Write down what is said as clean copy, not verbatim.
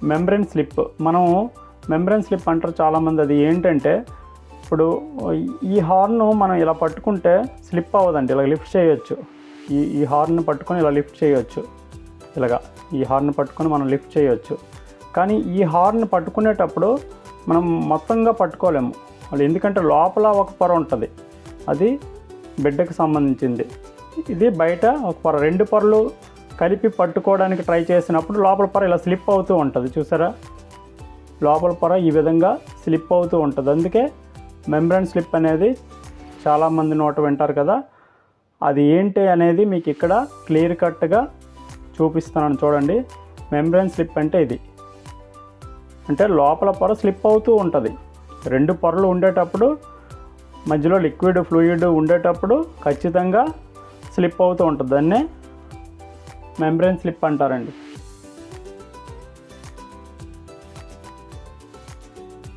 Membrane slip. మనం membrane slip అంటారు చాలామంది. అది ఏంటంటే ఇప్పుడు ఈ హార్న్ మనం ఇలా పట్టుకుంటే స్లిప్ అవ్వదండి, ఇలా లిఫ్ట్ చేయొచ్చు. ఈ హార్న్ పట్టుకొని ఇలా లిఫ్ట్ చేయొచ్చు, ఇలాగా ఈ హార్న్ పట్టుకొని మనం లిఫ్ట్ చేయొచ్చు. కానీ ఈ హార్న్ పట్టుకునేటప్పుడు మనం మొత్తంగా పట్టుకోలేము వాళ్ళు, ఎందుకంటే లోపల ఒక పొర ఉంటుంది, అది బిడ్డకు సంబంధించింది. ఇది బయట ఒక పొర, రెండు పొరలు కలిపి పట్టుకోవడానికి ట్రై చేసినప్పుడు లోపల పొర ఇలా స్లిప్ అవుతూ ఉంటుంది. చూసారా, లోపల పొర ఈ విధంగా స్లిప్ అవుతూ ఉంటుంది. అందుకే మెంబ్రెన్ స్లిప్ అనేది చాలామంది నోట వింటారు కదా. అది ఏంటి అనేది మీకు ఇక్కడ క్లియర్ కట్గా చూపిస్తున్నాను చూడండి. మెంబ్రెన్ స్లిప్ అంటే ఇది, అంటే లోపల పొర స్లిప్ అవుతూ ఉంటుంది. రెండు పొరలు ఉండేటప్పుడు మధ్యలో లిక్విడ్ ఫ్లూయిడ్ ఉండేటప్పుడు ఖచ్చితంగా స్లిప్ అవుతూ ఉంటుంది. దాన్నే మెంబ్రెన్ స్లిప్ అంటారండి.